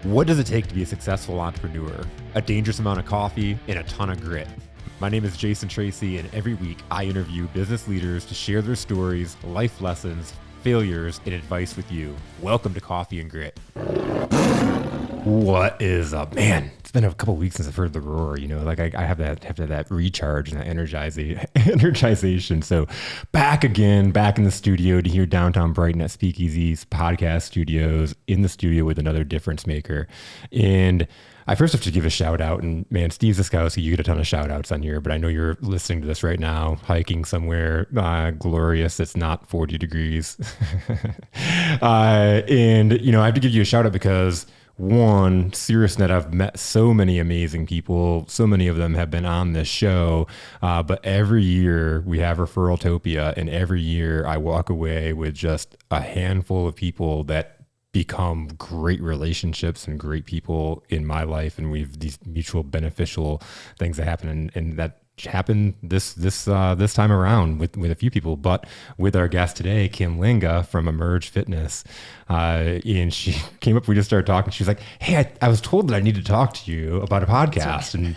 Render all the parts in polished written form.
What does it take to be a successful entrepreneur? A dangerous amount of coffee and a ton of grit. My name is Jason Tracy, and every week I interview business leaders to share their stories, life lessons, failures, and advice with you. Welcome to Coffee and Grit. What is up, man? It's been a couple of weeks since I've heard the roar. You know, like I have that recharge and that energization. So back again, back in the studio to here downtown Brighton at Speakeasy's podcast studios, in the studio with another difference maker. And I first have to give a shout out, and man, Steve Ziskowski, you get a ton of shout outs on here, but I know you're listening to this right now, hiking somewhere glorious. It's not 40 degrees. And, you know, I have to give you a shout out because one, SiriusNet, I've met so many amazing people. So many of them have been on this show. But every year we have Referraltopia, and every year I walk away with just a handful of people that become great relationships and great people in my life. And we've these mutual beneficial things that happen. And that happened this time around with a few people, but with our guest today, Kim Lenga from Emerge Fitness. And she came up, we just started talking. She was like, hey, I was told that I need to talk to you about a podcast. And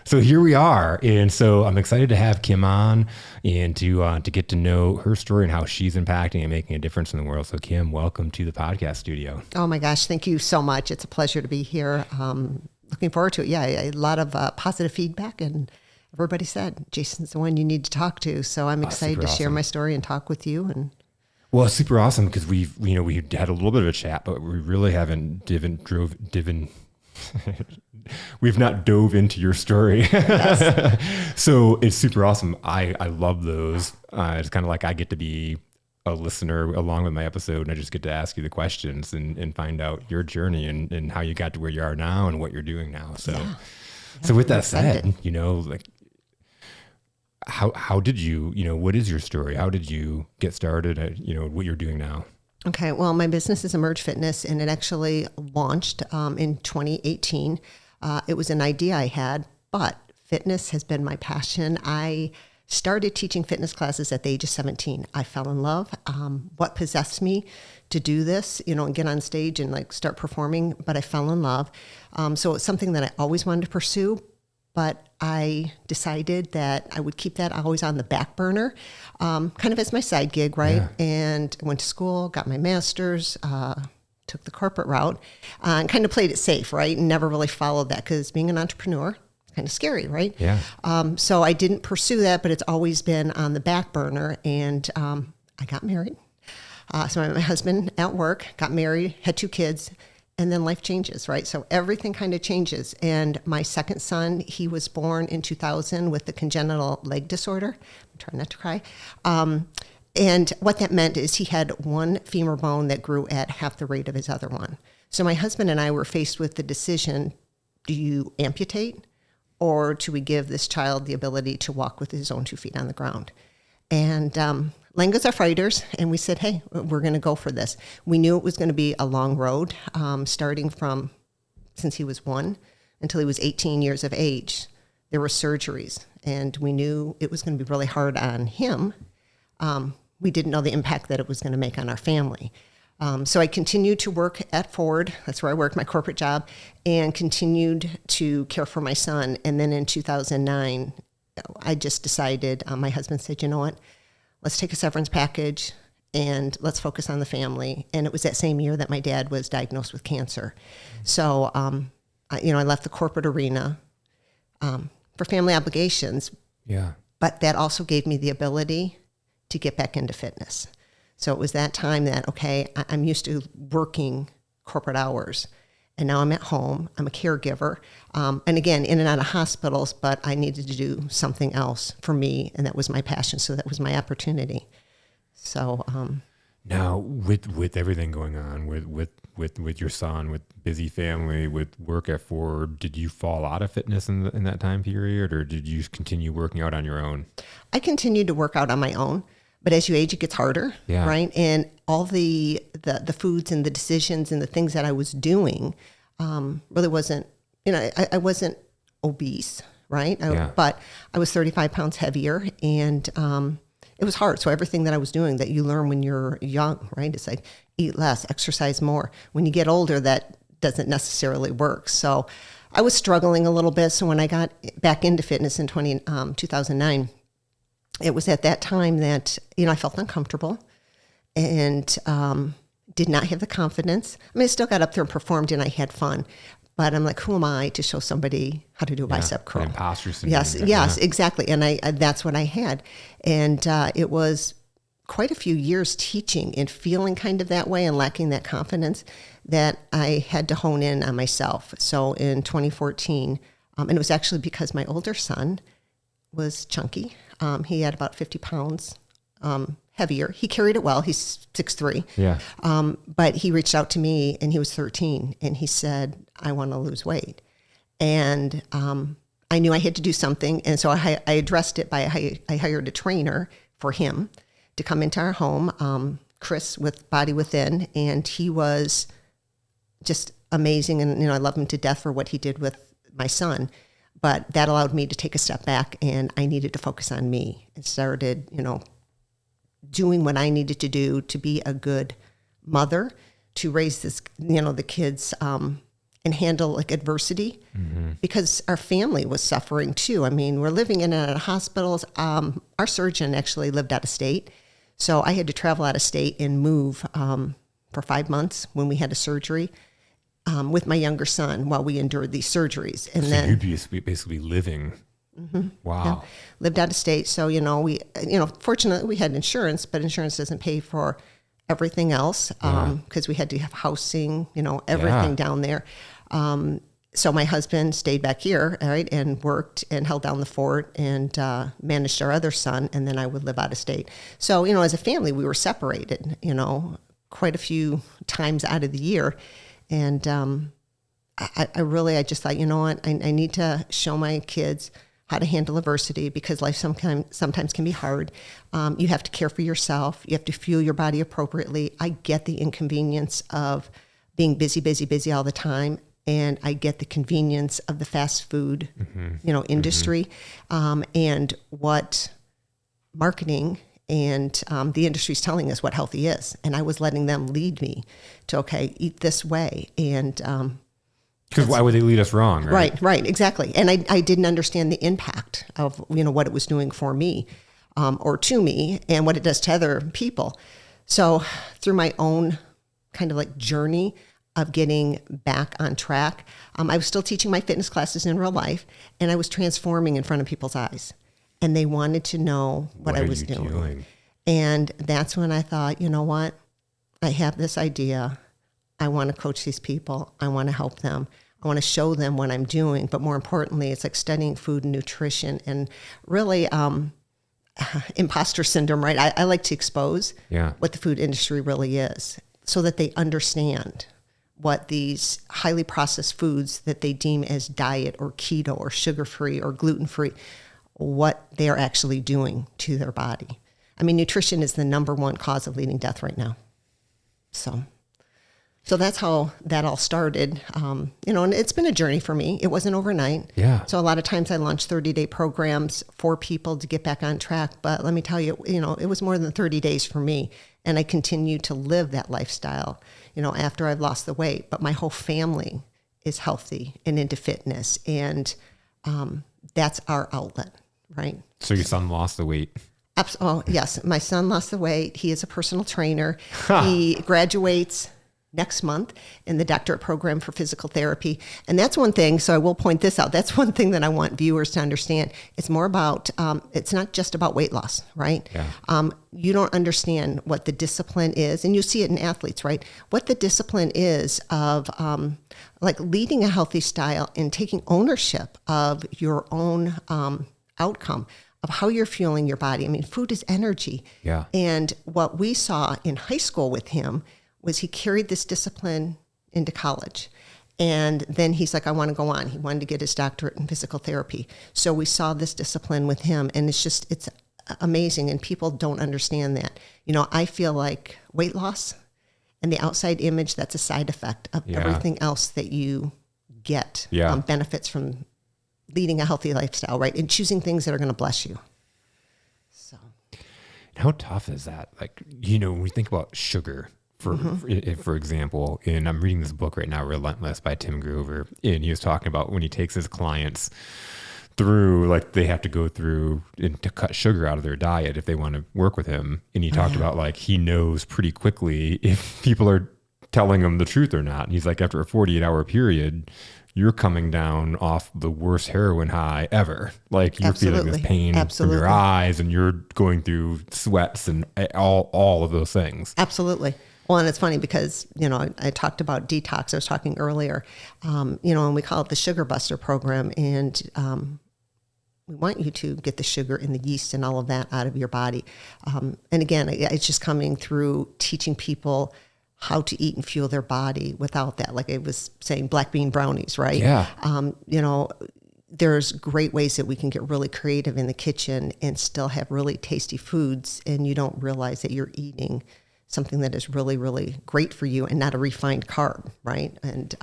so here we are. And so I'm excited to have Kim on and to get to know her story and how she's impacting and making a difference in the world. So Kim, welcome to the podcast studio. Oh my gosh. Thank you so much. It's a pleasure to be here. Looking forward to it. Yeah. A lot of positive feedback, and everybody said, Jason's the one you need to talk to. So I'm excited to share my story and talk with you. And well, it's super awesome because we had a little bit of a chat, but we really haven't we've not dove into your story. Yes. So it's super awesome. I love those. It's kind of like I get to be a listener along with my episode, and I just get to ask you the questions and find out your journey and how you got to where you are now and what you're doing now. So, So with that said, you know, like, how did you, what is your story? How did you get started at, what you're doing now? Okay. Well, my business is Emerge Fitness, and it actually launched in 2018. It was an idea I had, but fitness has been my passion. I started teaching fitness classes at the age of 17. I fell in love. What possessed me to do this, and get on stage and like start performing, but I fell in love. So it's something that I always wanted to pursue, but I decided that I would keep that always on the back burner, kind of as my side gig, right? Yeah. And I went to school, got my master's, took the corporate route, and kind of played it safe, right? And never really followed that because being an entrepreneur, kind of scary, right? Yeah. So I didn't pursue that, but it's always been on the back burner. And I got married. So my husband at work, got married, had 2 kids, and then life changes, right? So everything kind of changes. And my second son, he was born in 2000 with a congenital leg disorder. I'm trying not to cry. And what that meant is he had one femur bone that grew at half the rate of his other one. So my husband and I were faced with the decision, do you amputate, or do we give this child the ability to walk with his own 2 feet on the ground? And Lengas are fighters, and we said, hey, we're going to go for this. We knew it was going to be a long road, starting from since he was 1 until he was 18 years of age. There were surgeries, and we knew it was going to be really hard on him. We didn't know the impact that it was going to make on our family. So I continued to work at Ford. That's where I worked, my corporate job, and continued to care for my son. And then in 2009, I just decided, my husband said, you know what, let's take a severance package and let's focus on the family. And it was that same year that my dad was diagnosed with cancer. So, I left the corporate arena for family obligations. Yeah. But that also gave me the ability to get back into fitness. So it was that time that, okay, I'm used to working corporate hours, and now I'm at home. I'm a caregiver. And again, in and out of hospitals, but I needed to do something else for me, and that was my passion. So that was my opportunity. So now with everything going on with your son, with busy family, with work at Ford, did you fall out of fitness in that time period, or did you continue working out on your own? I continued to work out on my own. But as you age, it gets harder, right? And all the foods and the decisions and the things that I was doing really wasn't, I wasn't obese, right? But I was 35 pounds heavier, and it was hard. So everything that I was doing that you learn when you're young, right? It's like eat less, exercise more. When you get older, that doesn't necessarily work. So I was struggling a little bit. So when I got back into fitness in 2009, it was at that time that, I felt uncomfortable and did not have the confidence. I mean, I still got up there and performed and I had fun. But I'm like, who am I to show somebody how to do a bicep curl? Imposter syndrome. Yes, exactly. And I that's what I had. And it was quite a few years teaching and feeling kind of that way and lacking that confidence that I had to hone in on myself. So in 2014, and it was actually because my older son was chunky. He had about 50 pounds heavier. He carried it well. He's 6'3". Yeah. But he reached out to me and he was 13 and he said, I want to lose weight. And I knew I had to do something. And so I addressed it by, I hired a trainer for him to come into our home, Chris with Body Within. And he was just amazing. And, I love him to death for what he did with my son. But that allowed me to take a step back and I needed to focus on me and started, doing what I needed to do to be a good mother, to raise this, the kids and handle like adversity because our family was suffering too. I mean, we're living in a hospitals. Our surgeon actually lived out of state. So I had to travel out of state and move for 5 months when we had a surgery with my younger son while we endured these surgeries. And so then you'd be basically living. Wow. Yeah, lived out of state. So, we, fortunately we had insurance, but insurance doesn't pay for everything else because we had to have housing, everything down there. So my husband stayed back here, right, and worked and held down the fort and managed our other son, and then I would live out of state. So, as a family, we were separated, quite a few times out of the year. And I just thought, I need to show my kids how to handle adversity because life sometimes can be hard. You have to care for yourself. You have to fuel your body appropriately. I get the inconvenience of being busy all the time. And I get the convenience of the fast food, industry, and what marketing and the industry is telling us what healthy is. And I was letting them lead me to, okay, eat this way. And because why would they lead us wrong, right? Right, exactly. And I didn't understand the impact of, what it was doing for me or to me and what it does to other people. So through my own kind of like journey of getting back on track, I was still teaching my fitness classes in real life and I was transforming in front of people's eyes. And they wanted to know what I was doing. And that's when I thought, you know what? I have this idea. I want to coach these people. I want to help them. I want to show them what I'm doing. But more importantly, it's like studying food and nutrition and really imposter syndrome, right? I like to expose what the food industry really is so that they understand what these highly processed foods that they deem as diet or keto or sugar-free or gluten-free, what they are actually doing to their body. I mean, nutrition is the number one cause of leading death right now. So that's how that all started, and it's been a journey for me. It wasn't overnight. Yeah. So a lot of times I launched 30-day programs for people to get back on track. But let me tell you, it was more than 30 days for me. And I continued to live that lifestyle, after I've lost the weight. But my whole family is healthy and into fitness. And that's our outlet, right? So your son lost the weight. Oh, yes. My son lost the weight. He is a personal trainer. He graduates next month in the doctorate program for physical therapy. And that's one thing. So I will point this out. That's one thing that I want viewers to understand. It's more about, it's not just about weight loss, right? Yeah. You don't understand what the discipline is. And you see it in athletes, right? What the discipline is of like leading a healthy style and taking ownership of your own outcome of how you're fueling your body. I mean, food is energy. Yeah. And what we saw in high school with him was he carried this discipline into college. And then he's like, I want to go on. He wanted to get his doctorate in physical therapy. So we saw this discipline with him. And it's amazing. And people don't understand that. I feel like weight loss and the outside image, that's a side effect of everything else that you get benefits from leading a healthy lifestyle, right? And choosing things that are going to bless you. So, how tough is that? Like, when we think about sugar, for example, and I'm reading this book right now, Relentless by Tim Grover, and he was talking about when he takes his clients through, like they have to go through and to cut sugar out of their diet if they want to work with him. And he talked about like, he knows pretty quickly if people are telling him the truth or not. And he's like, after a 48-hour period, you're coming down off the worst heroin high ever. Like you're feeling this pain from your eyes and you're going through sweats and all of those things. Absolutely. Well, and it's funny because, I talked about detox. I was talking earlier, and we call it the Sugar Buster program. And we want you to get the sugar and the yeast and all of that out of your body. And again, it's just coming through teaching people how to eat and fuel their body without that. Like I was saying, black bean brownies, right? Yeah. There's great ways that we can get really creative in the kitchen and still have really tasty foods. And you don't realize that you're eating something that is really, really great for you and not a refined carb, right? And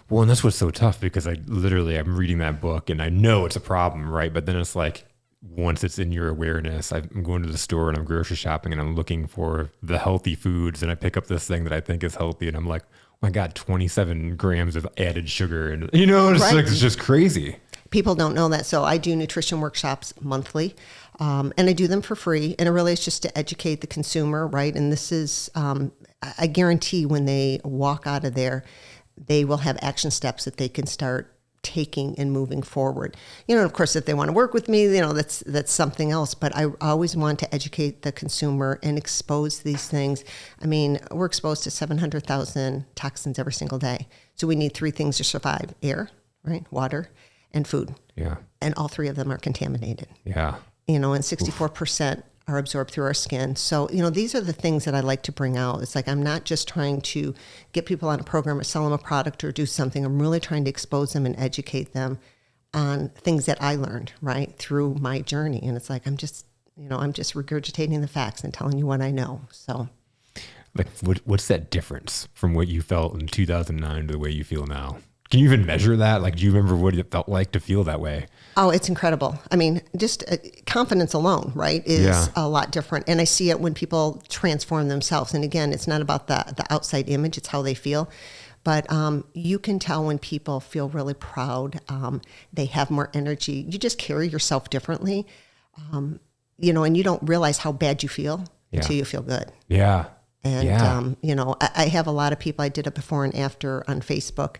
well, and that's what's so tough because I'm reading that book and I know it's a problem, right? But then it's like, once it's in your awareness, I'm going to the store and I'm grocery shopping and I'm looking for the healthy foods and I pick up this thing that I think is healthy and I'm like, oh my God, 27 grams of added sugar. And it's just crazy. People don't know that. So I do nutrition workshops monthly. And I do them for free. And it really is just to educate the consumer, right? And this is, I guarantee when they walk out of there, they will have action steps that they can start taking and moving forward. Of course, if they want to work with me, that's something else. But I always want to educate the consumer and expose these things. I mean, we're exposed to 700,000 toxins every single day. So we need three things to survive: air, right, water, and food. Yeah. And all three of them are contaminated. Yeah. And 64% are absorbed through our skin. So, these are the things that I like to bring out. It's like, I'm not just trying to get people on a program or sell them a product or do something. I'm really trying to expose them and educate them on things that I learned, right, through my journey. And it's like, I'm just regurgitating the facts and telling you what I know. So like, what's that difference from what you felt in 2009 to the way you feel now? Can you even measure that? Like, do you remember what it felt like to feel that way? Oh, it's incredible. I mean, just confidence alone, right, is a lot different. And I see it when people transform themselves. And again, it's not about the outside image, it's how they feel. But you can tell when people feel really proud, they have more energy. You just carry yourself differently, and you don't realize how bad you feel until you feel good. Yeah. And, I have a lot of people, I did a before and after on Facebook,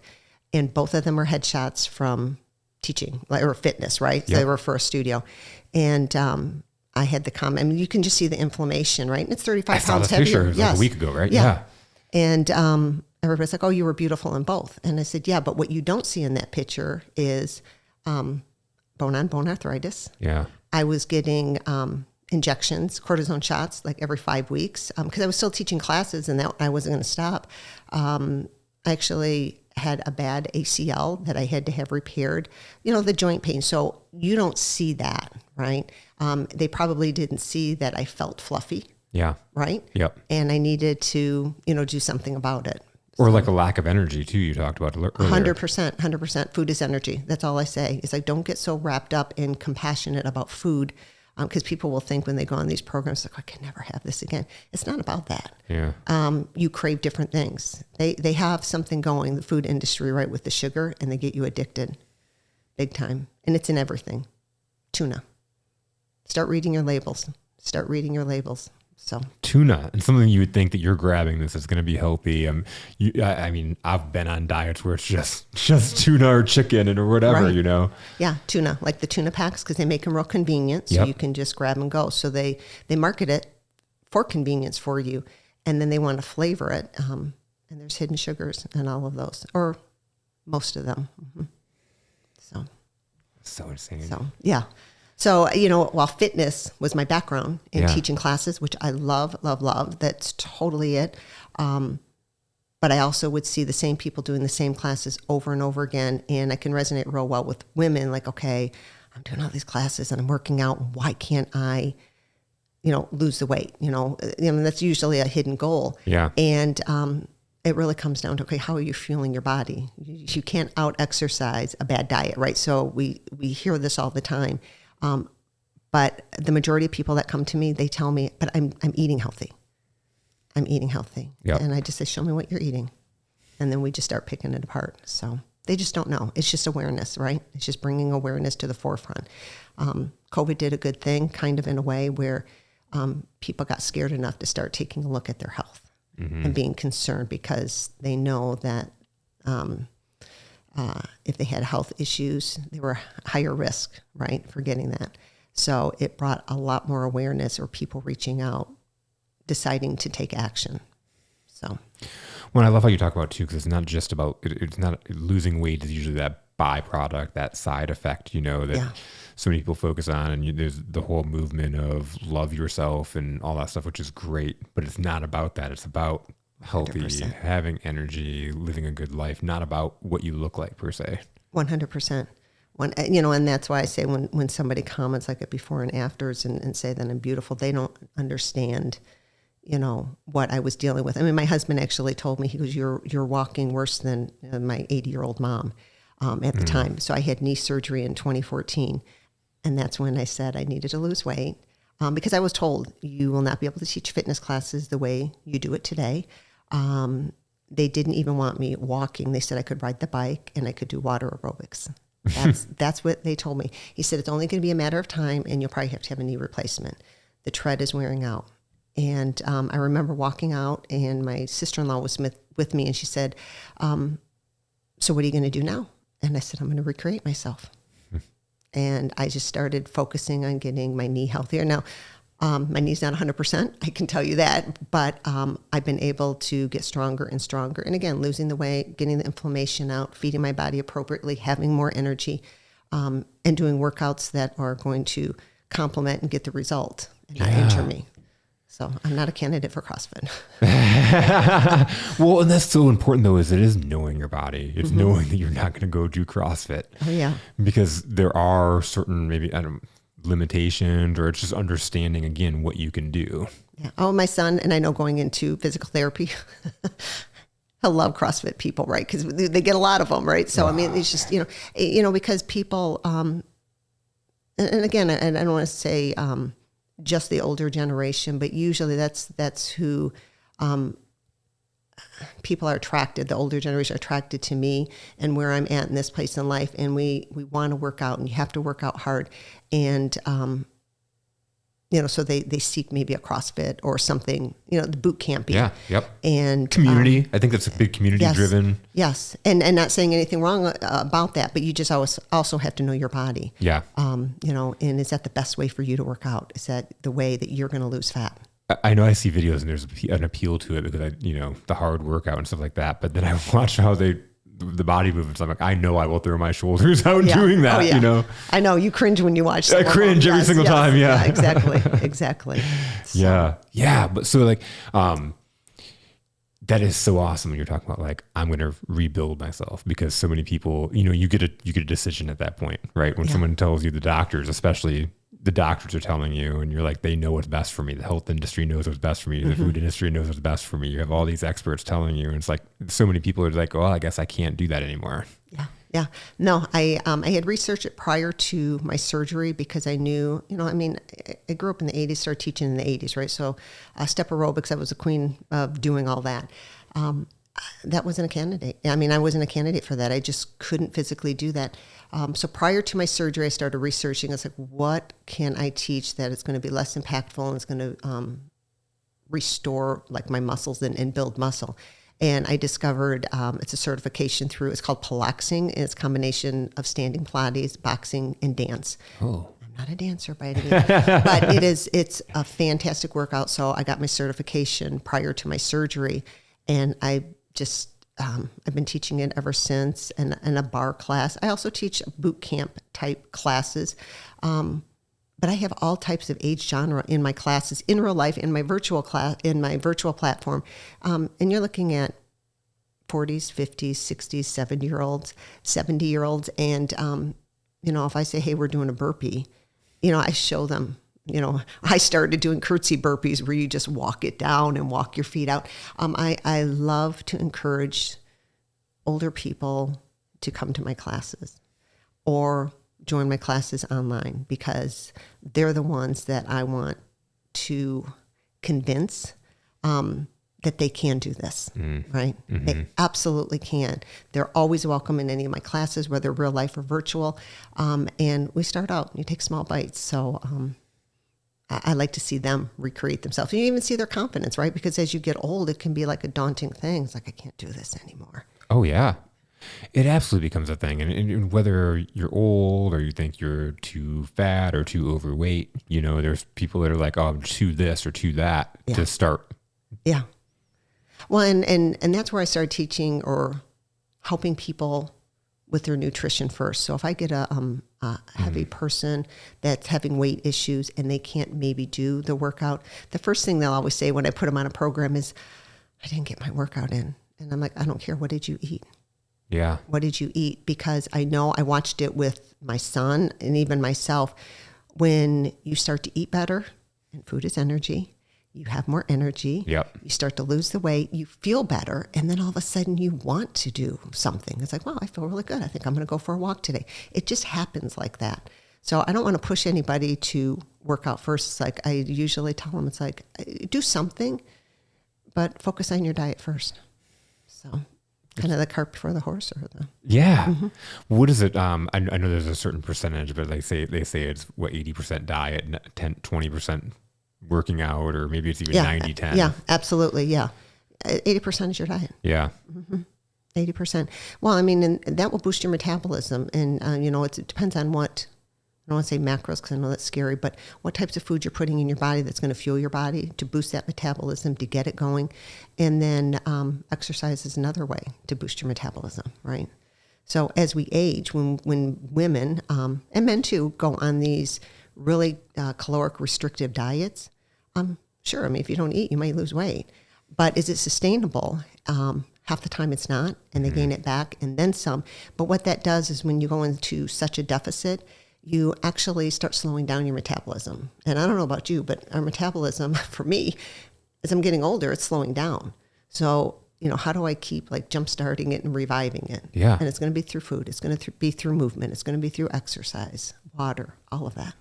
and both of them are headshots from teaching or fitness, right? So they were for a studio. And I had the comment, I mean, you can just see the inflammation, right? And it's 35 pounds heavier. Picture. It was like a week ago, right? Yeah. And everybody's like, oh, you were beautiful in both. And I said, yeah, but what you don't see in that picture is bone-on-bone arthritis. Yeah. I was getting injections, cortisone shots, like every 5 weeks, because I was still teaching classes and that I wasn't going to stop. I actually had a bad ACL that I had to have repaired, the joint pain. So you don't see that, right? They probably didn't see that I felt fluffy. Yeah. Right? Yep. And I needed to, do something about it. Or like a lack of energy too, you talked about earlier. 100%. Food is energy. That's all I say. It's like, don't get so wrapped up and compassionate about food. Because people will think when they go on these programs, like, I can never have this again. It's not about that. Yeah. You crave different things. They have something going, the food industry, right, with the sugar, and they get you addicted big time. And it's in everything. Tuna. Start reading your labels. So tuna, and something you would think that you're grabbing this is going to be healthy. I mean, I've been on diets where it's just tuna or chicken or whatever, right. Yeah, tuna, like the tuna packs, because they make them real convenient, so you can just grab and go. So they market it for convenience for you, and then they want to flavor it, and there's hidden sugars and all of those, or most of them. Mm-hmm. So insane. So yeah. So, while fitness was my background in teaching classes, which I love, that's totally it. But I also would see the same people doing the same classes over and over again. And I can resonate real well with women, like, okay, I'm doing all these classes and I'm working out. Why can't I, lose the weight? That's usually a hidden goal. Yeah. And it really comes down to, okay, how are you fueling your body? You can't out-exercise a bad diet, right? So we hear this all the time. But the majority of people that come to me, they tell me, but I'm eating healthy. I'm eating healthy. Yep. And I just say, show me what you're eating. And then we just start picking it apart. So they just don't know. It's just awareness, right? It's just bringing awareness to the forefront. COVID did a good thing, kind of in a way where people got scared enough to start taking a look at their health and being concerned because they know that if they had health issues, they were higher risk, right, for getting that. So it brought a lot more awareness or people reaching out, deciding to take action. So, well, I love how you talk about too, because it's not just about, it's not losing weight is usually that byproduct, that side effect, that so many people focus on. And there's the whole movement of love yourself and all that stuff, which is great, but it's not about that. It's about healthy, 100%. having energy, living a good life, not about what you look like per se. 100%. And that's why I say when somebody comments like it before and afters and say that I'm beautiful, they don't understand, what I was dealing with. I mean, my husband actually told me, he goes, you're walking worse than my 80-year-old mom at the time. So I had knee surgery in 2014. And that's when I said I needed to lose weight because I was told you will not be able to teach fitness classes the way you do it today. They didn't even want me walking. They said I could ride the bike and I could do water aerobics. That's what they told me. He said, it's only going to be a matter of time and you'll probably have to have a knee replacement. The tread is wearing out. And I remember walking out and my sister-in-law was with me and she said, so what are you going to do now? And I said, I'm going to recreate myself. And I just started focusing on getting my knee healthier. Now, my knee's not 100%, I can tell you that, but I've been able to get stronger and stronger. And again, losing the weight, getting the inflammation out, feeding my body appropriately, having more energy, and doing workouts that are going to complement and get the result and not injure me. So I'm not a candidate for CrossFit. Well, and that's so important though, is it is knowing your body. It's knowing that you're not going to go do CrossFit. Oh yeah. Because there are certain limitations, or it's just understanding again what you can do. Yeah. Oh, my son, and I know going into physical therapy, I love CrossFit people, right? Because they get a lot of them, right? So I mean, it's just because people, and again, I don't want to say just the older generation, but usually that's who people are attracted. The older generation are attracted to me and where I'm at in this place in life, and we want to work out, and you have to work out hard, and so they seek maybe a CrossFit or something, the boot camping. Yeah. Yep. And community. I think that's a big community driven. Yes. And not saying anything wrong about that, but you just also have to know your body. Yeah. And is that the best way for you to work out? Is that the way that you're going to lose fat? I know I see videos and there's an appeal to it because the hard workout and stuff like that. But then I watch how the body movements. I'm like, I know I will throw my shoulders out doing that. I know you cringe when you watch. I cringe every single time. Yeah, exactly. So. Yeah. But so that is so awesome when you're talking about like, I'm going to rebuild myself, because so many people, you get a decision at that point, right? When someone tells you, the doctors, especially the doctors are telling you, and you're like, they know what's best for me. The health industry knows what's best for me. The food industry knows what's best for me. You have all these experts telling you, and it's like, so many people are like, well, I guess I can't do that anymore. Yeah. No, I had researched it prior to my surgery because I knew, I grew up in the 80s, started teaching in the 80s, right? So step aerobics, I was the queen of doing all that. That wasn't a candidate. I wasn't a candidate for that. I just couldn't physically do that. So prior to my surgery, I started researching. I was like, what can I teach that is going to be less impactful and is going to restore like my muscles and build muscle? And I discovered it's a certification it's called Pilaxing, and it's a combination of standing Pilates, boxing, and dance. Oh. I'm not a dancer by any means, but it's a fantastic workout. So I got my certification prior to my surgery, and I just I've been teaching it ever since, and a bar class. I also teach boot camp type classes. But I have all types of age genre in my classes, in real life, in my virtual class, in my virtual platform. And you're looking at 40s, 50s, 60s, 70-year-olds. And, if I say, hey, we're doing a burpee, I show them, I started doing curtsy burpees where you just walk it down and walk your feet out. I love to encourage older people to come to my classes or join my classes online, because they're the ones that I want to convince that they can do this, right? They absolutely can. They're always welcome in any of my classes, whether real life or virtual. And we start out, you take small bites. So I like to see them recreate themselves. You even see their confidence, right? Because as you get old, it can be like a daunting thing. It's like, I can't do this anymore. Oh, yeah. It absolutely becomes a thing. And whether you're old or you think you're too fat or too overweight, there's people that are like, oh, I'm too this or too that to start. Yeah. Well, and that's where I started teaching or helping people with their nutrition first. So if I get a heavy person that's having weight issues and they can't maybe do the workout, the first thing they'll always say when I put them on a program is, I didn't get my workout in. And I'm like, I don't care. What did you eat? Yeah. What did you eat? Because I know I watched it with my son and even myself. When you start to eat better, and food is energy, you have more energy. Yep. You start to lose the weight. You feel better. And then all of a sudden you want to do something. It's like, wow, I feel really good. I think I'm going to go for a walk today. It just happens like that. So I don't want to push anybody to work out first. It's like, I usually tell them, it's like, do something, but focus on your diet first. So kind of the cart before the horse, or the. Yeah. What is it? I know there's a certain percentage, but they say it's 80% diet, 20% working out, or maybe it's even 90-10. Yeah, absolutely. Yeah. 80% is your diet. Yeah. 80%. Well, I mean, and that will boost your metabolism. And, it depends on what, I don't want to say macros because I know that's scary, but what types of food you're putting in your body that's going to fuel your body to boost that metabolism, to get it going. And then exercise is another way to boost your metabolism, right? So as we age, when women, and men too, go on these really caloric restrictive diets, sure, I mean, if you don't eat, you might lose weight. But is it sustainable? Half the time it's not, and they gain it back and then some. But what that does is when you go into such a deficit, you actually start slowing down your metabolism. And I don't know about you, but our metabolism, for me, as I'm getting older, it's slowing down. So, how do I keep jump-starting it and reviving it? Yeah. And it's going to be through food. It's going to be through movement. It's going to be through exercise, water, all of that.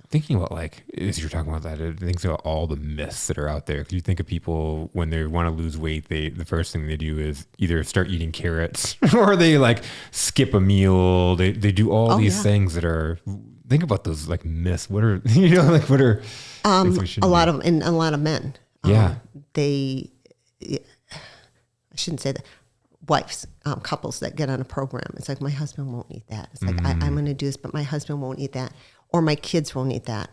Thinking about as you're talking about that, it thinks about all the myths that are out there. Because you think of people when they want to lose weight, the first thing they do is either start eating carrots or they skip a meal. They do all these things that are. Think about those myths. What are what are things we shouldn't a lot do? of and a lot of men. Yeah, I shouldn't say that. Wives, couples that get on a program. It's like, my husband won't eat that. It's like, I'm going to do this, but my husband won't eat that. Or my kids won't eat that.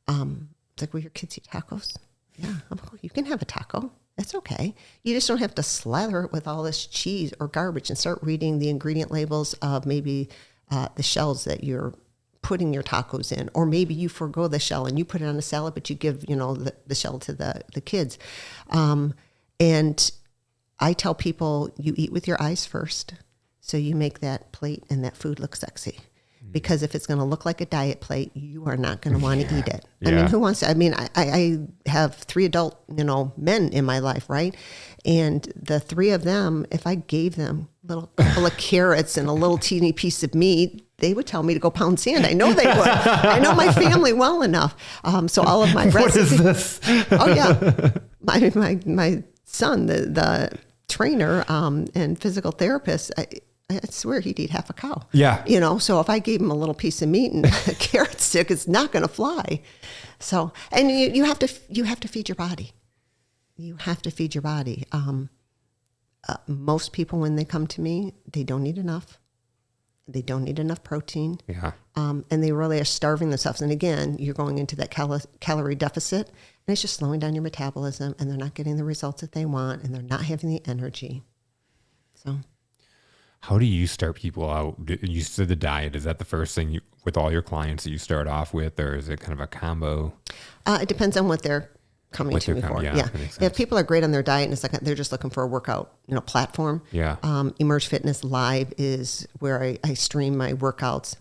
It's like, will your kids eat tacos? Yeah. I'm like, oh, you can have a taco. That's okay. You just don't have to slather it with all this cheese or garbage and start reading the ingredient labels of maybe the shells that you're putting your tacos in. Or maybe you forgo the shell and you put it on a salad, but you give, the shell to the kids. And I tell people, you eat with your eyes first. So you make that plate and that food look sexy. Because if it's going to look like a diet plate, you are not going to want to eat it. Yeah. I mean, who wants to? I mean, I have 3 adult, men in my life, right? And the 3 of them, if I gave them a little couple of carrots and a little teeny piece of meat, they would tell me to go pound sand. I know they would. I know my family well enough. So all of my What is this? Oh yeah, my son, the trainer and physical therapist. I swear he'd eat half a cow. Yeah. So if I gave him a little piece of meat and a carrot stick, it's not going to fly. So, and you have to feed your body. You have to feed your body. Most people, when they come to me, they don't eat enough. They don't need enough protein. Yeah. And they really are starving themselves. And again, you're going into that calorie deficit, and it's just slowing down your metabolism, and they're not getting the results that they want, and they're not having the energy. So. How do you start people out? You said the diet. Is that the first thing with all your clients that you start off with, or is it kind of a combo? It depends on what they're coming to me for. Yeah. If people are great on their diet and it's they're just looking for a workout, platform. Yeah. Emerge Fitness Live is where I stream my workouts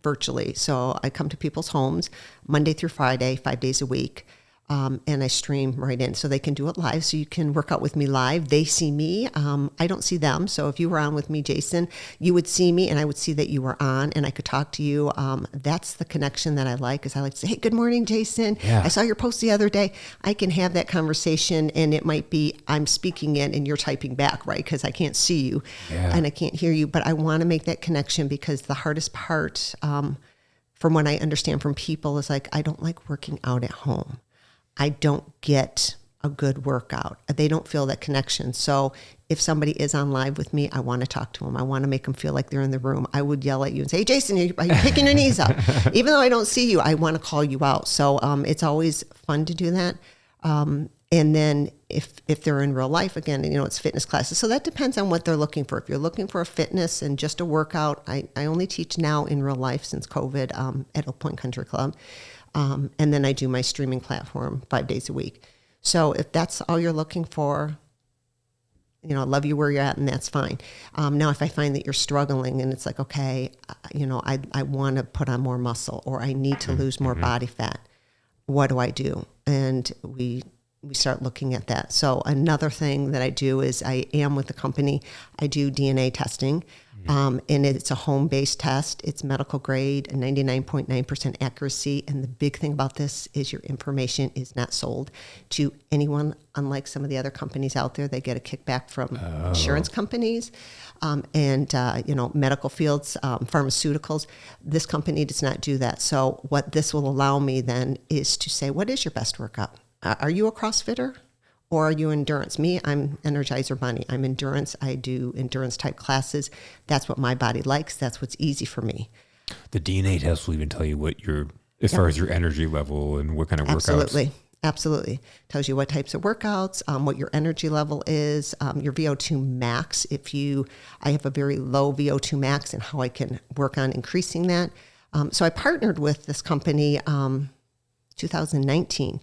virtually. So I come to people's homes Monday through Friday, 5 days a week. and I stream right in. So they can do it live. So you can work out with me live. They see me. I don't see them. So if you were on with me, Jason, you would see me and I would see that you were on and I could talk to you. That's the connection that I like, is I like to say, hey, good morning, Jason. Yeah. I saw your post the other day. I can have that conversation, and it might be I'm speaking in and you're typing back, right? Because I can't see you and I can't hear you. But I want to make that connection, because the hardest part, from what I understand from people, is like, I don't like working out at home. I don't get a good workout. They don't feel that connection. So if somebody is on live with me, I want to talk to them. I want to make them feel like they're in the room. I would yell at you and say, hey, Jason, are you picking your knees up? Even though I don't see you, I want to call you out. So it's always fun to do that. And then if they're in real life, again, it's fitness classes. So that depends on what they're looking for. If you're looking for a fitness and just a workout, I only teach now in real life since COVID at Oak Point Country Club. And then I do my streaming platform 5 days a week. So if that's all you're looking for, I love you where you're at, and that's fine. Now, if I find that you're struggling and it's like, okay, I want to put on more muscle, or I need to lose more body fat, what do I do? And we start looking at that. So another thing that I do is I am with the company. I do DNA testing. And it's a home-based test. It's medical grade, 99.9% accuracy. And the big thing about this is your information is not sold to anyone. Unlike some of the other companies out there, they get a kickback from insurance companies and medical fields, pharmaceuticals. This company does not do that. So what this will allow me then is to say, what is your best workout? Are you a CrossFitter? Or are you endurance? Me, I'm Energizer Bunny. I'm endurance. I do endurance type classes. That's what my body likes. That's what's easy for me. The DNA test will even tell you what as far as your energy level and what kind of workouts. Absolutely. Tells you what types of workouts, what your energy level is, your VO2 max. I have a very low VO2 max, and how I can work on increasing that. So I partnered with this company 2019.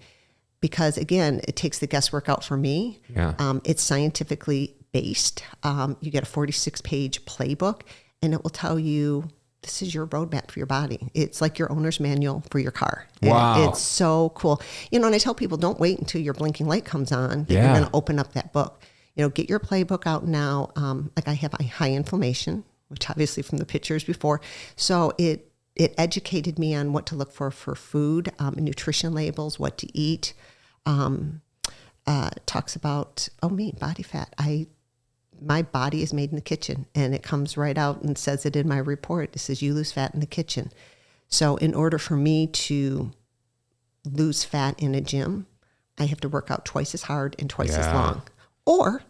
Because again, it takes the guesswork out for me. Yeah. It's scientifically based. You get a 46-page playbook, and it will tell you this is your roadmap for your body. It's like your owner's manual for your car. Wow. And it's so cool. And I tell people, don't wait until your blinking light comes on that you're going to open up that book. Get your playbook out now. Like I have a high inflammation, which obviously from the pictures before. So it educated me on what to look for food, nutrition labels, what to eat. Talks about, body fat. My body is made in the kitchen, and it comes right out and says it in my report. It says you lose fat in the kitchen. So in order for me to lose fat in a gym, I have to work out twice as hard and twice as long. Or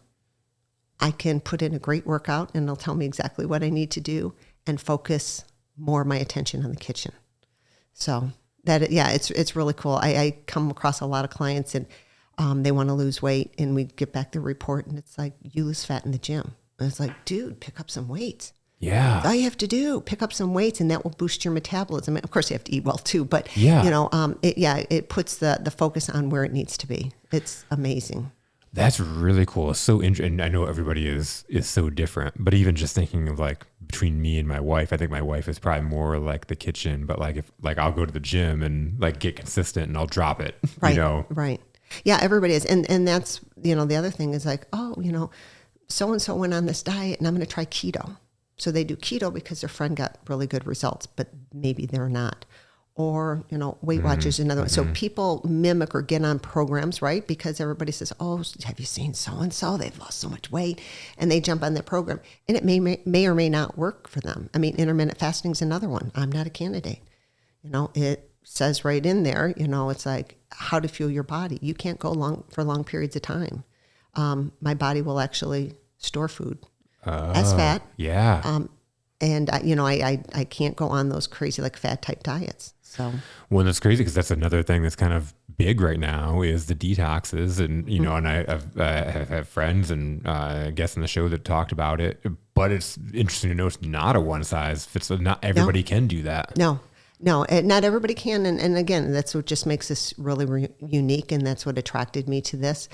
I can put in a great workout, and it'll tell me exactly what I need to do and focus more of my attention on the kitchen. So it's really cool. I come across a lot of clients, and they want to lose weight, and we get back the report, and it's like, you lose fat in the gym. And it's like, dude, pick up some weights. Yeah. That's all you have to do, pick up some weights, and that will boost your metabolism. Of course, you have to eat well too, but it puts the focus on where it needs to be. It's amazing. That's really cool. It's so interesting. I know everybody is so different, but even just thinking of like between me and my wife, I think my wife is probably more like the kitchen, but like if I'll go to the gym and like get consistent and I'll drop it, Right. Right. Yeah, everybody is. And that's, the other thing is like, so-and-so went on this diet and I'm going to try keto. So they do keto because their friend got really good results, but maybe they're not. Or, Weight Watchers is another one. So people mimic or get on programs, right? Because everybody says, oh, have you seen so-and-so? They've lost so much weight. And they jump on their program. And it may or may not work for them. I mean, intermittent fasting is another one. I'm not a candidate. It says right in there, it's like how to fuel your body. You can't go for long periods of time. My body will actually store food as fat. Yeah. And I can't go on those crazy like fad type diets. So well, that's crazy because that's another thing that's kind of big right now is the detoxes, and and I have friends and guests on the show that talked about it. But it's interesting to know it's not a one size fits. Not everybody can do that. No, not everybody can. And again, that's what just makes this really unique, and that's what attracted me to this.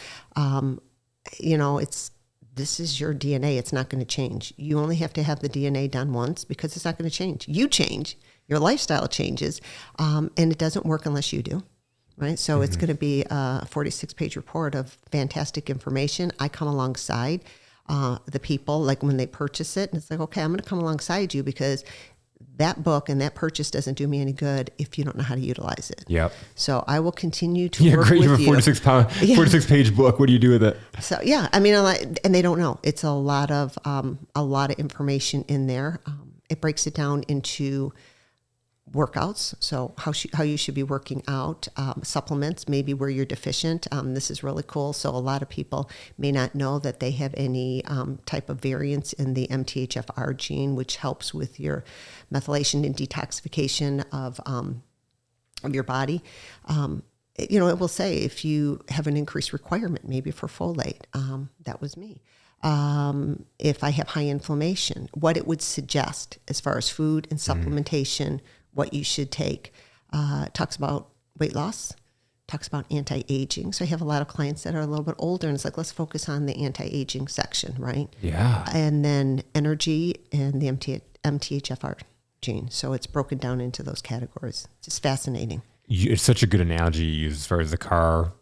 This is your DNA. It's not going to change. You only have to have the DNA done once because it's not going to change. You change. Your lifestyle changes. And it doesn't work unless you do. right? So it's going to be a 46-page report of fantastic information. I come alongside the people, like when they purchase it, and it's like, okay, I'm going to come alongside you because that book and that purchase doesn't do me any good if you don't know how to utilize it. Yep. So I will continue to work great. with You have a 46-page book. What do you do with it? So yeah, I mean, and they don't know. It's a lot of information in there. It breaks it down into workouts, so how you should be working out, supplements, maybe where you're deficient. This is really cool. So a lot of people may not know that they have any type of variance in the MTHFR gene, which helps with your methylation and detoxification of your body. It will say if you have an increased requirement, maybe for folate, that was me. If I have high inflammation, what it would suggest as far as food and supplementation, what you should take. Talks about weight loss, talks about anti-aging. So I have a lot of clients that are a little bit older, and it's like, let's focus on the anti-aging section, right? Yeah. And then energy and the MTHFR gene. So it's broken down into those categories. It's just fascinating. It's such a good analogy you use as far as the car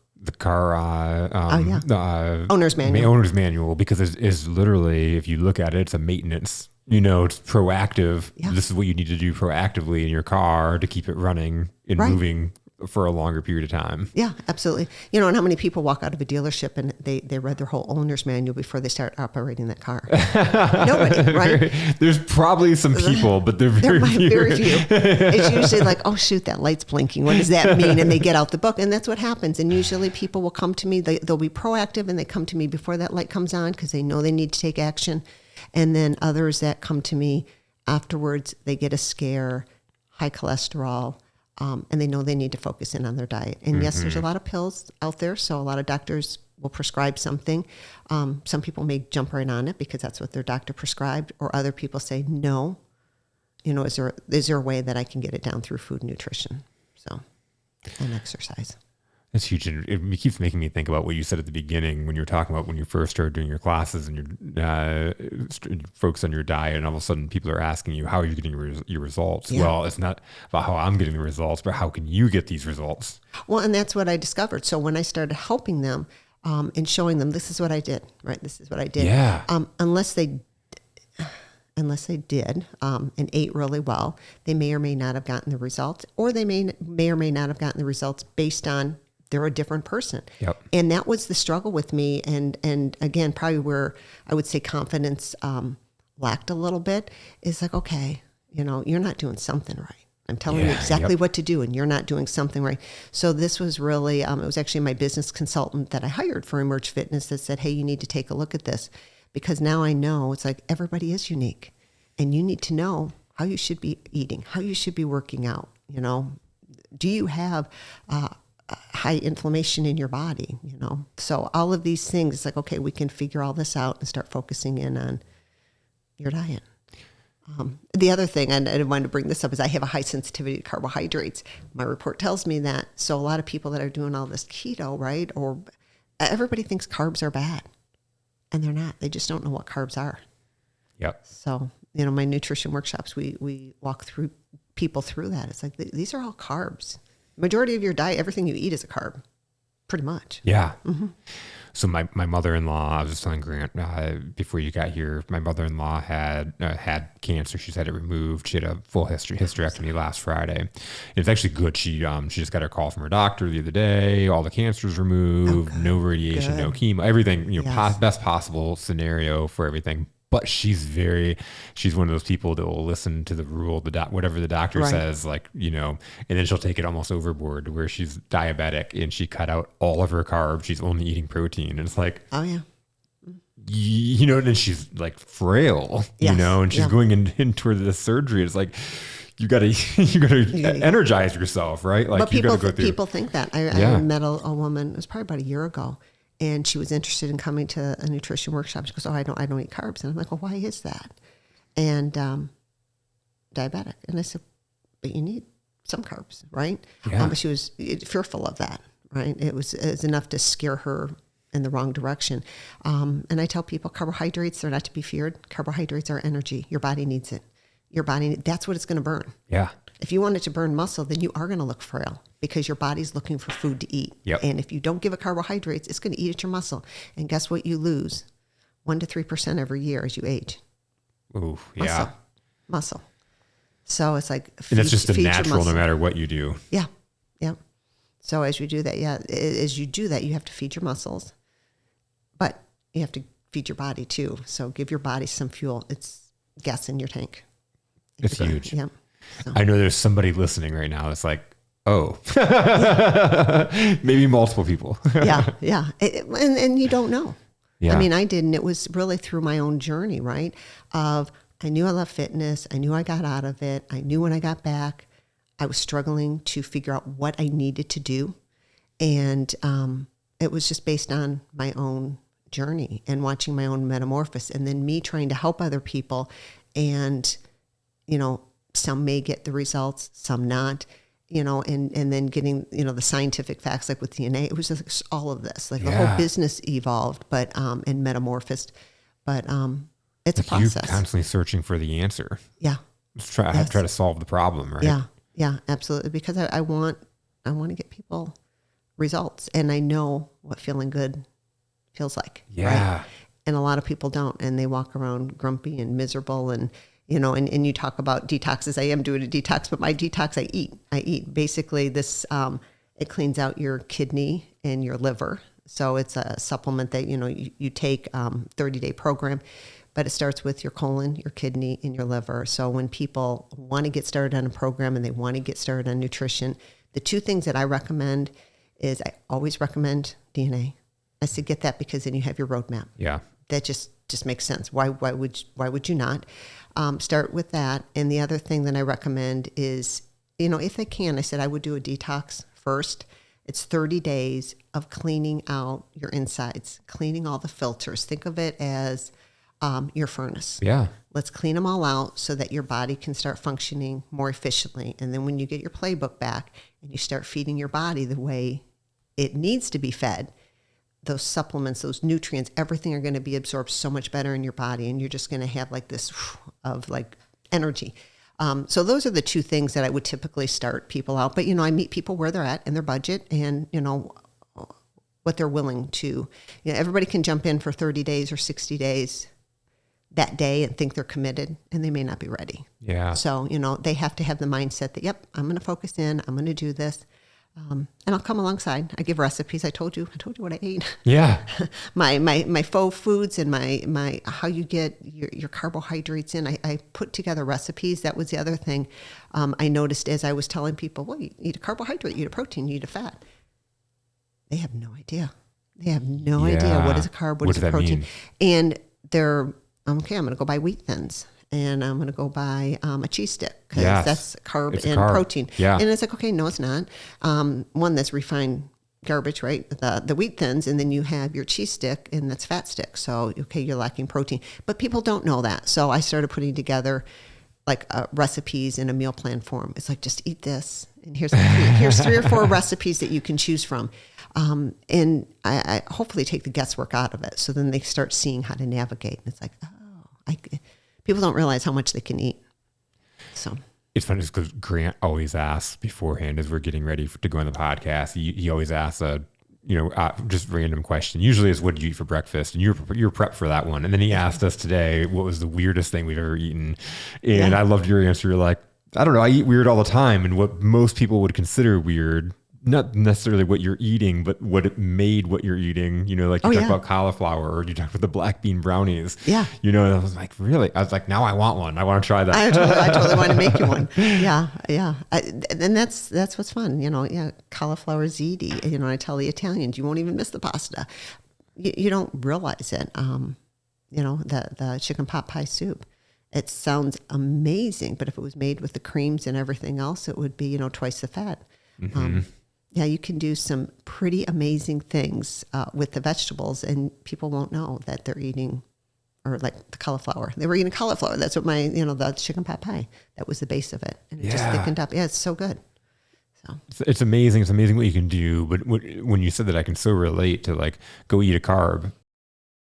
owner's manual. Owner's manual, because it's literally, if you look at it, it's a maintenance. It's proactive. Yeah. This is what you need to do proactively in your car to keep it running and moving for a longer period of time. Yeah, absolutely. And how many people walk out of a delership and they read their whole owner's manual before they start operating that car? Nobody, right? There's probably some people, but they're very few. Very few. It's usually like, oh, shoot, that light's blinking. What does that mean? And they get out the book, and that's what happens. And usually people will come to me. They'll be proactive, and they come to me before that light comes on because they know they need to take action. And then others that come to me afterwards, they get a scare, high cholesterol, and they know they need to focus in on their diet. And yes, there's a lot of pills out there, so a lot of doctors will prescribe something. Some people may jump right on it because that's what their doctor prescribed, or other people say, no, is there a way that I can get it down through food and nutrition? So, and exercise. It's huge. And it keeps making me think about what you said at the beginning when you were talking about when you first started doing your classes and you're focused on your diet, and all of a sudden people are asking you, how are you getting your results? Yeah. Well, it's not about how I'm getting the results, but how can you get these results? Well, and that's what I discovered. So when I started helping them and showing them, this is what I did, right? This is what I did. Yeah. Unless they did and ate really well, they may or may not have gotten the results, or they may or may not have gotten the results based on they're a different person. Yep. And that was the struggle with me. And again, probably where I would say confidence lacked a little bit is like, okay, you're not doing something right. I'm telling you exactly what to do, and you're not doing something right. So this was really, it was actually my business consultant that I hired for Emerge Fitness that said, hey, you need to take a look at this, because now I know it's like everybody is unique, and you need to know how you should be eating, how you should be working out. Do you have high inflammation in your body, So all of these things, it's like, okay, we can figure all this out and start focusing in on your diet. The other thing, and I wanted to bring this up, is I have a high sensitivity to carbohydrates. My report tells me that. So a lot of people that are doing all this keto, right? Or everybody thinks carbs are bad, and they're not. They just don't know what carbs are. Yep. So, my nutrition workshops, we walk people through that. It's like, these are all carbs. Majority of your diet, everything you eat is a carb, pretty much. Yeah. Mm-hmm. So my mother-in-law, I was just telling Grant before you got here, my mother-in-law had cancer. She's had it removed. She had a full hysterectomy last Friday. And it's actually good. She just got her call from her doctor the other day. All the cancer's removed, no radiation, no chemo, everything, best possible scenario for everything. But she's one of those people that will listen to the rule, whatever the doctor says, and then she'll take it almost overboard to where she's diabetic and she cut out all of her carbs. She's only eating protein. And it's like, oh yeah. And she's like frail, and she's going in toward the surgery. It's like, you gotta energize yourself, right? Like, but people think that. I met a woman, it was probably about a year ago, and she was interested in coming to a nutrition workshop. She goes, oh, I don't eat carbs. And I'm like, well, why is that? And diabetic. And I said, but you need some carbs, right? Yeah. But she was fearful of that, right? It was enough to scare her in the wrong direction. And I tell people, carbohydrates are not to be feared. Carbohydrates are energy. Your body needs it. That's what it's going to burn. Yeah. If you want it to burn muscle, then you are going to look frail. because your body's looking for food to eat. Yep. And if you don't give it carbohydrates, it's going to eat at your muscle. And guess what? You lose 1 to 3% every year as you age. Ooh, yeah. Muscle. So it's like, and that's just natural no matter what you do. Yeah. Yeah. So as you do that, you have to feed your muscles, but you have to feed your body too. So give your body some fuel. It's gas in your tank. It's huge. Yeah. So. I know there's somebody listening right now. It's like, oh, maybe multiple people. Yeah. And you don't know. Yeah. I mean, I didn't. It was really through my own journey, right? I knew I loved fitness. I knew I got out of it. I knew when I got back, I was struggling to figure out what I needed to do. And it was just based on my own journey and watching my own metamorphosis, and then me trying to help other people. And, some may get the results, some not, and then getting, the scientific facts, like with DNA. It was just all of this, like the whole business evolved, but, and metamorphosed, but it's a process. You're constantly searching for the answer. Yeah. Just try to solve the problem, right? Yeah. Yeah, absolutely. Because I want to get people results, and I know what feeling good feels like. Yeah. Right? And a lot of people don't, and they walk around grumpy and miserable, and and you talk about detoxes. I am doing a detox, but my detox, I eat. Basically this, it cleans out your kidney and your liver. So it's a supplement that, you take, 30-day program, but it starts with your colon, your kidney, and your liver. So when people want to get started on a program and they want to get started on nutrition, the two things that I recommend is I always recommend DNA. I say get that because then you have your roadmap. Yeah. That just makes sense. Why would you not? Start with that. And the other thing that I recommend is, if I can, I said I would do a detox first. It's 30 days of cleaning out your insides, cleaning all the filters. Think of it as your furnace. Yeah. Let's clean them all out so that your body can start functioning more efficiently. And then when you get your playbook back and you start feeding your body the way it needs to be fed, those supplements, those nutrients, everything are going to be absorbed so much better in your body. And you're just going to have like this of like energy. So those are the two things that I would typically start people out. But, I meet people where they're at in their budget and, what they're willing to. Everybody can jump in for 30 days or 60 days that day and think they're committed, and they may not be ready. Yeah. So, they have to have the mindset that, yep, I'm going to focus in, I'm going to do this. And I'll come alongside. I give recipes. I told you what I ate. Yeah. my faux foods and my how you get your carbohydrates in. I put together recipes. That was the other thing I noticed as I was telling people, well, you eat a carbohydrate, you eat a protein, you eat a fat. They have no idea. They have no idea what is a carb, what is a protein. Mean? And they're, okay, I'm going to go buy wheat thins. And I'm going to go buy a cheese stick because that's carb and protein. Yeah. And it's like, okay, no, it's not. One that's refined garbage, right? The wheat thins, and then you have your cheese stick, and that's fat stick. So, okay, you're lacking protein. But people don't know that. So I started putting together like recipes in a meal plan form. It's like, just eat this. And here's 3 or 4 recipes that you can choose from. And I hopefully take the guesswork out of it. So then they start seeing how to navigate. And it's like, people don't realize how much they can eat. So it's funny because Grant always asks beforehand as we're getting ready to go on the podcast. He always asks just random question. Usually it's, what did you eat for breakfast? And you're prepped for that one. And then he asked us today, what was the weirdest thing we've ever eaten? And I loved your answer. You're like, I don't know. I eat weird all the time. And what most people would consider weird, not necessarily what you're eating, but what it made what you're eating. Like you talk about cauliflower, or you talk about the black bean brownies. Yeah. And I was like, really? I was like, now I want one. I want to try that. I totally want to make you one. Yeah. Yeah. And that's what's fun. Cauliflower ziti. I tell the Italians, you won't even miss the pasta. You don't realize it. The chicken pot pie soup. It sounds amazing, but if it was made with the creams and everything else, it would be, twice the fat. Mm-hmm. You can do some pretty amazing things with the vegetables, and people won't know that they're eating, or like the cauliflower. They were eating cauliflower. That's what the chicken pot pie, that was the base of it. And it just thickened up. Yeah, it's so good. So it's amazing. It's amazing what you can do. But when you said that, I can so relate to like, go eat a carb.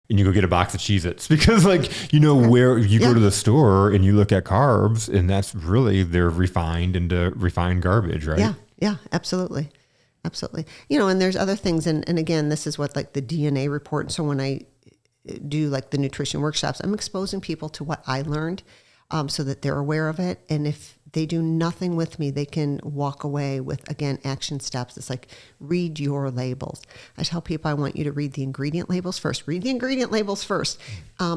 And you go get a box of Cheez-Its because where you go to the store and you look at carbs, and that's really, they're refined into refined garbage, right? Yeah, absolutely. Absolutely. And there's other things. And again, this is what like the DNA report. And so when I do like the nutrition workshops, I'm exposing people to what I learned so that they're aware of it. And if they do nothing with me, they can walk away with, again, action steps. It's like, read your labels. I tell people I want you to read the ingredient labels first. Read the ingredient labels first.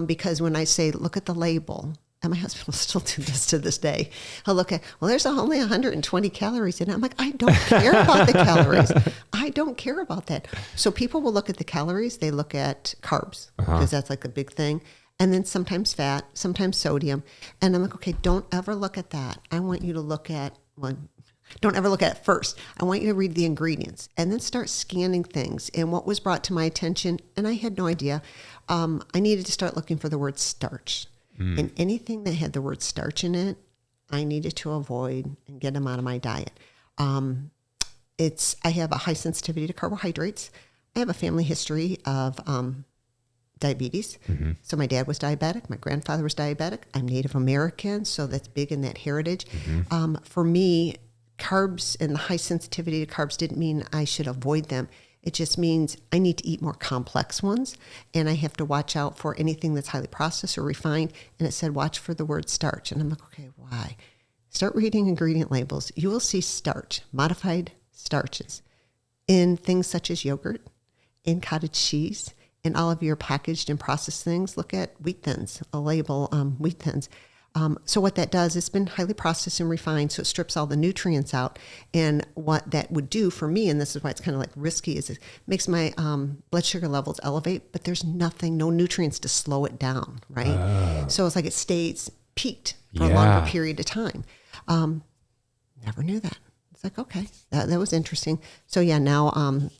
Because when I say, look at the label, and my husband will still do this to this day. He'll look at, well, there's only 120 calories in it. I'm like, I don't care about the calories. I don't care about that. So people will look at the calories. They look at carbs because that's like a big thing. And then sometimes fat, sometimes sodium. And I'm like, okay, don't ever look at that. I want you to look at, don't ever look at it first. I want you to read the ingredients and then start scanning things. And what was brought to my attention, and I had no idea, I needed to start looking for the word starch. And anything that had the word starch in it, I needed to avoid and get them out of my diet. I have a high sensitivity to carbohydrates. I have a family history of diabetes. So my dad was diabetic. My grandfather was diabetic. I'm Native American, so that's big in that heritage. For me, carbs and the high sensitivity to carbs didn't mean I should avoid them. It just means I need to eat more complex ones, and I have to watch out for anything that's highly processed or refined. And it said, watch for the word starch. And I'm like, okay, why? Start reading ingredient labels. You will see starch, modified starches, in things such as yogurt, in cottage cheese, in all of your packaged and processed things. Look at wheat thins, a label, wheat thins. So what that does, it's been highly processed and refined, so it strips all the nutrients out. And what that would do for me, and this is why it's kind of like risky, is it makes my blood sugar levels elevate, but there's no nutrients to slow it down, right? So it's like it stays peaked for a longer period of time. Never knew that. It's like, okay, that was interesting. So yeah, now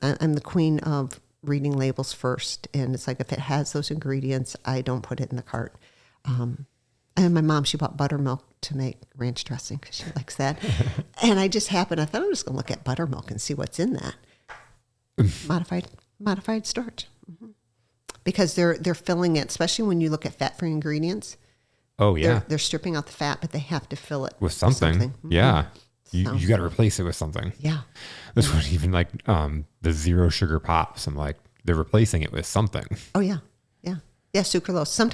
I'm the queen of reading labels first. And it's like, if it has those ingredients, I don't put it in the cart. And my mom, she bought buttermilk to make ranch dressing because she likes that. And I thought I'm just going to look at buttermilk and see what's in that. Modified starch. Because they're filling it, especially when you look at fat-free ingredients. Oh, yeah. They're stripping out the fat, but they have to fill it with something. Yeah. You got to replace it with something. Yeah. This one, even like the zero sugar pops. I'm like, they're replacing it with something. Oh, yeah. Yeah, sucralose, some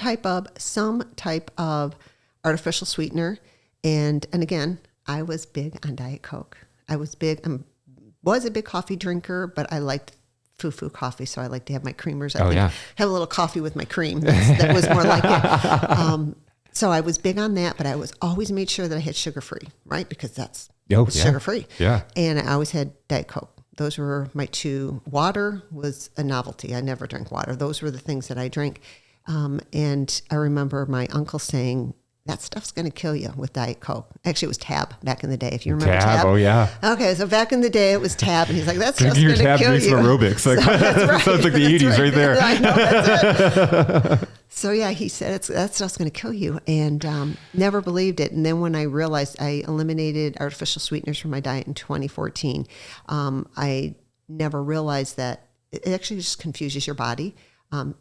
type of artificial sweetener. And again, I was big on Diet Coke. I was a big coffee drinker, but I liked foo-foo coffee, so I like to have my creamers. Have a little coffee with my cream. That was more like it. So I was big on that, but I always made sure that I had sugar-free, right? Because that's sugar-free. Yeah. And I always had Diet Coke. Those were my two. Water was a novelty. I never drank water. Those were the things that I drank. And I remember my uncle saying, that stuff's going to kill you with Diet Coke. Actually, it was Tab back in the day. If you remember Tab. Oh, yeah. Okay, so back in the day, it was Tab. And he's like, that stuff's going to kill you. Some aerobics. Like, that's right. Sounds like the 80s right there. I know, that's it. So, yeah, he said, that stuff's going to kill you. And never believed it. And then when I realized I eliminated artificial sweeteners from my diet in 2014, I never realized that it actually just confuses your body.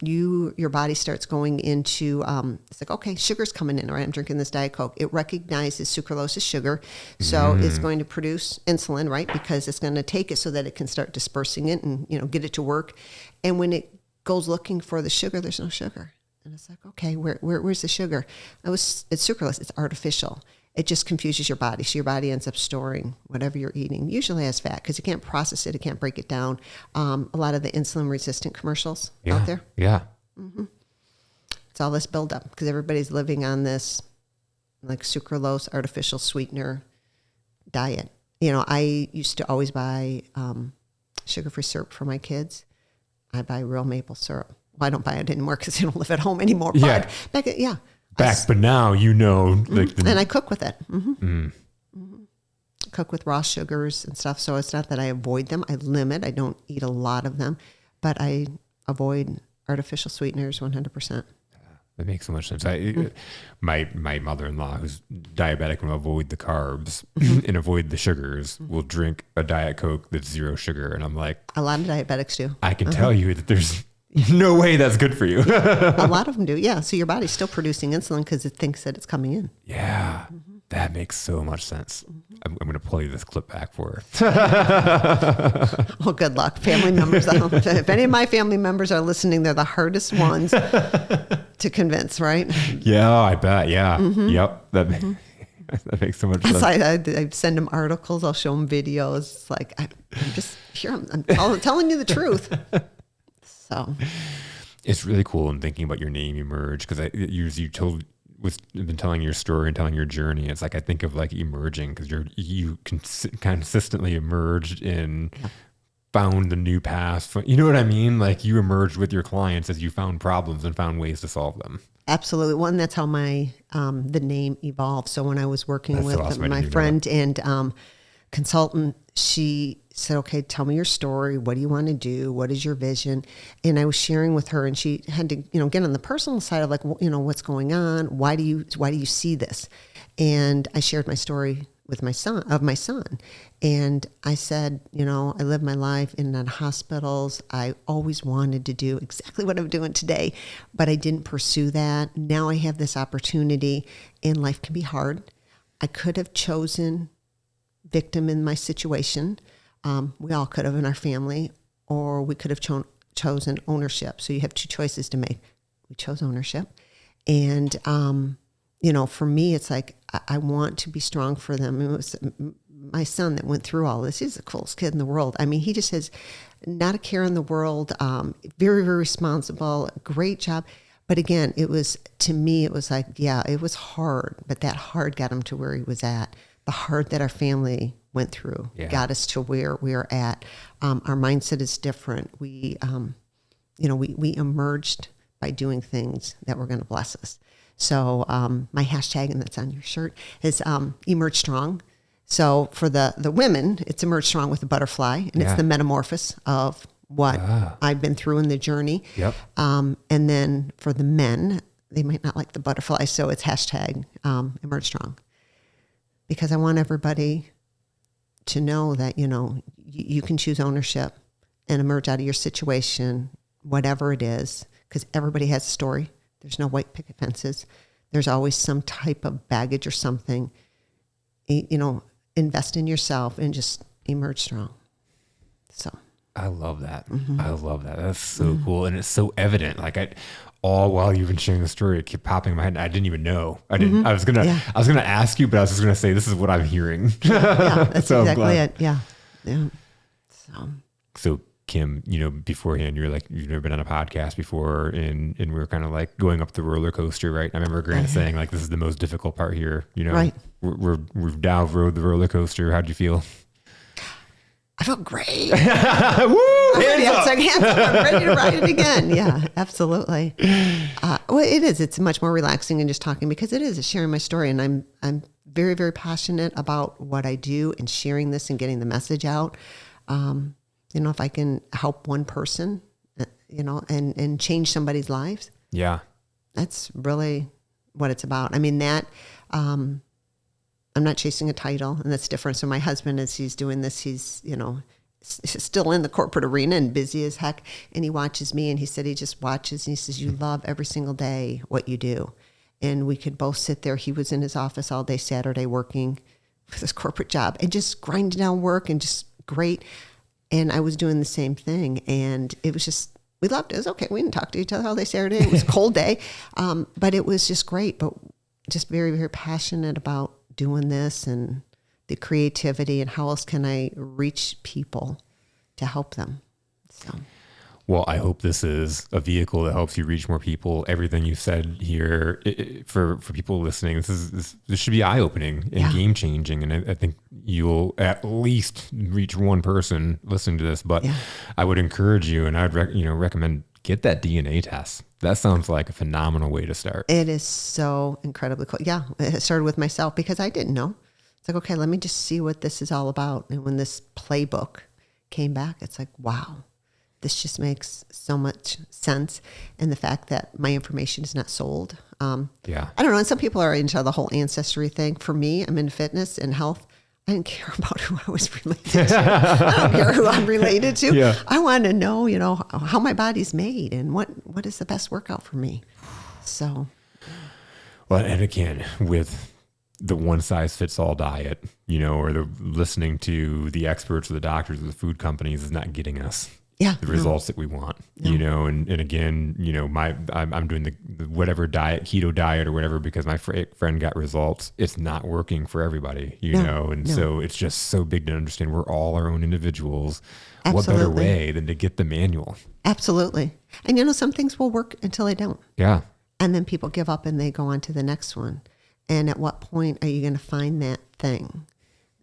Your body starts going into, it's like, okay, sugar's coming in, right? I'm drinking this Diet Coke. It recognizes sucralose as sugar. So it's going to produce insulin, right? Because it's going to take it so that it can start dispersing it and, get it to work. And when it goes looking for the sugar, there's no sugar. And it's like, okay, where's the sugar? It's sucralose. It's artificial. It just confuses your body. So your body ends up storing whatever you're eating, usually as fat, because it can't process it. It can't break it down. A lot of the insulin-resistant commercials out there. Yeah. It's all this buildup because everybody's living on this like sucralose, artificial sweetener diet. I used to always buy sugar-free syrup for my kids. I buy real maple syrup. Well, I don't buy it anymore because I don't live at home anymore. Yeah. But But now and I cook with it. Cook with raw sugars and stuff. So it's not that I avoid them. I limit. I don't eat a lot of them, but I avoid artificial sweeteners 100%. That makes so much sense. My mother-in-law, who's diabetic and will avoid the carbs and avoid the sugars, will drink a Diet Coke that's zero sugar. And I'm like, a lot of diabetics do. I can tell you that there's no way that's good for you. A lot of them do. Yeah. So your body's still producing insulin because it thinks that it's coming in. Yeah. That makes so much sense. I'm going to play this clip back for her. Well, good luck. Family members, if any of my family members are listening, they're the hardest ones to convince, right? Yeah, I bet. Yeah. Yep. That makes so much sense. I send them articles. I'll show them videos. It's like, I'm just here. I'm telling you the truth. So it's really cool in thinking about your name Emerge, because been telling your story and telling your journey. It's like I think of like emerging, because you consistently emerged and found the new path. You know what I mean? Like you emerged with your clients as you found problems and found ways to solve them. Absolutely. One, that's how my the name evolved. So when I was working with awesome. my friend and consultant, she said, okay, tell me your story. What do you want to do? What is your vision? And I was sharing with her, and she had to, get on the personal side of like, what's going on? Why do you see this? And I shared my story with my son. And I said, I lived my life in hospitals. I always wanted to do exactly what I'm doing today, but I didn't pursue that. Now I have this opportunity, and life can be hard. I could have chosen victim in my situation. We all could have in our family, or we could have chosen ownership. So you have two choices to make. We chose ownership. And, for me, it's like, I want to be strong for them. It was my son that went through all this. He's the coolest kid in the world. I mean, he just has not a care in the world, very, very responsible, great job. But again, to me, it was like, yeah, it was hard, but that hard got him to where he was at. The hard that our family went through got us to where we are at. Our mindset is different. We emerged by doing things that were going to bless us. So my hashtag, and that's on your shirt, is Emerge Strong. So for the women, it's Emerge Strong with a butterfly, and it's the metamorphosis of what I've been through in the journey. Yep. And then for the men, they might not like the butterfly, so it's hashtag Emerge Strong. Because I want everybody to know that, you can choose ownership and emerge out of your situation, whatever it is, because everybody has a story. There's no white picket fences. There's always some type of baggage or something. Invest in yourself and just emerge strong. So I love that. I love that. That's so cool. And it's so evident. Like all while you've been sharing the story, it kept popping in my head. And I didn't even know. I didn't. I was gonna ask you, but I was just gonna say this is what I'm hearing. Yeah, that's so exactly it. Yeah. So Kim, beforehand, you're like, you've never been on a podcast before, and we were kind of like going up the roller coaster, right? And I remember Grant saying like, this is the most difficult part here. Right. We've now rode the roller coaster. How'd you feel? I felt great. Woo! Hands up. I'm ready to ride it again. Yeah, absolutely. Well, it is. It's much more relaxing than just talking, because it is sharing my story, and I'm very, very passionate about what I do and sharing this and getting the message out. If I can help one person, and change somebody's lives. Yeah, that's really what it's about. I mean, I'm not chasing a title, and that's different. So my husband, as he's doing this, he's, still in the corporate arena and busy as heck. And he watches me, and he said he just watches, and he says, you love every single day what you do. And we could both sit there. He was in his office all day Saturday working with his corporate job and just grinding down work and just great. And I was doing the same thing. And it was just, we loved it. It was okay. We didn't talk to each other all day Saturday. It was a cold day. But it was just great. But just very, very passionate about doing this and the creativity, and how else can I reach people to help them. So, well, I hope this is a vehicle that helps you reach more people. Everything you said here, for people listening, this should be eye-opening and game-changing. And I think you'll at least reach one person listening to this. But I would encourage you, and I'd recommend get that DNA test. That sounds like a phenomenal way to start. It is so incredibly cool. Yeah, it started with myself because I didn't know. It's like, okay, let me just see what this is all about. And when this playbook came back, it's like, wow, this just makes so much sense. And the fact that my information is not sold. I don't know. And some people are into the whole ancestry thing. For me, I'm in fitness and health. I didn't care about who I was related to. I don't care who I'm related to. Yeah. I want to know, how my body's made and what is the best workout for me. So. Well, and again, with the one size fits all diet, you know, or the listening to the experts or the doctors or the food companies is not getting us the results that we want, you know, and again, you know, I'm doing the whatever diet, keto diet or whatever, because my friend got results. It's not working for everybody, you know? And so it's just so big to understand we're all our own individuals. Absolutely. What better way than to get the manual? Absolutely. And you know, some things will work until they don't. Yeah. And then people give up and they go on to the next one. And at what point are you going to find that thing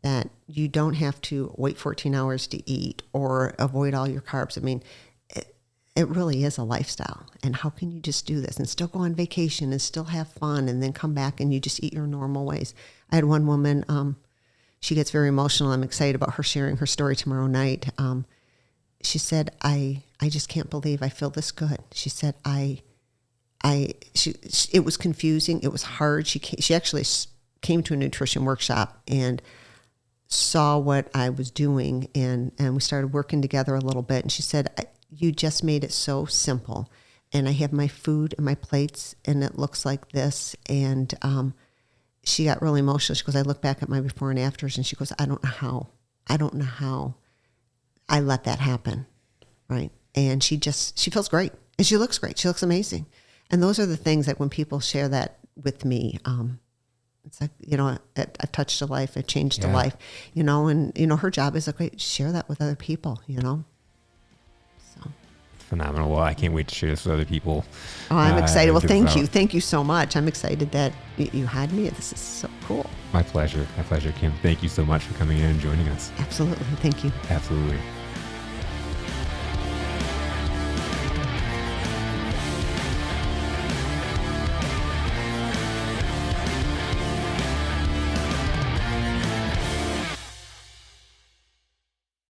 that you don't have to wait 14 hours to eat or avoid all your carbs? I mean, it really is a lifestyle. And how can you just do this and still go on vacation and still have fun and then come back and you just eat your normal ways? I had one woman, she gets very emotional. I'm excited about her sharing her story tomorrow night. She said, I just can't believe I feel this good. She said, it was confusing. It was hard. She actually came to a nutrition workshop and saw what I was doing, and we started working together a little bit. And she said, you just made it so simple. And I have my food and my plates, and it looks like this. And she got really emotional. She goes, I look back at my before and afters, and she goes, I don't know how I let that happen, right? And she feels great, and she looks great. She looks amazing. And those are the things that when people share that with me, it's like, you know, I've touched a life, I've changed a life, you know, and, you know, her job is like, share that with other people, you know. So phenomenal. Well, I can't wait to share this with other people. Oh, I'm excited. Well, thank you. Thank you so much. I'm excited that you had me. This is so cool. My pleasure. My pleasure, Kim. Thank you so much for coming in and joining us. Absolutely. Thank you. Absolutely.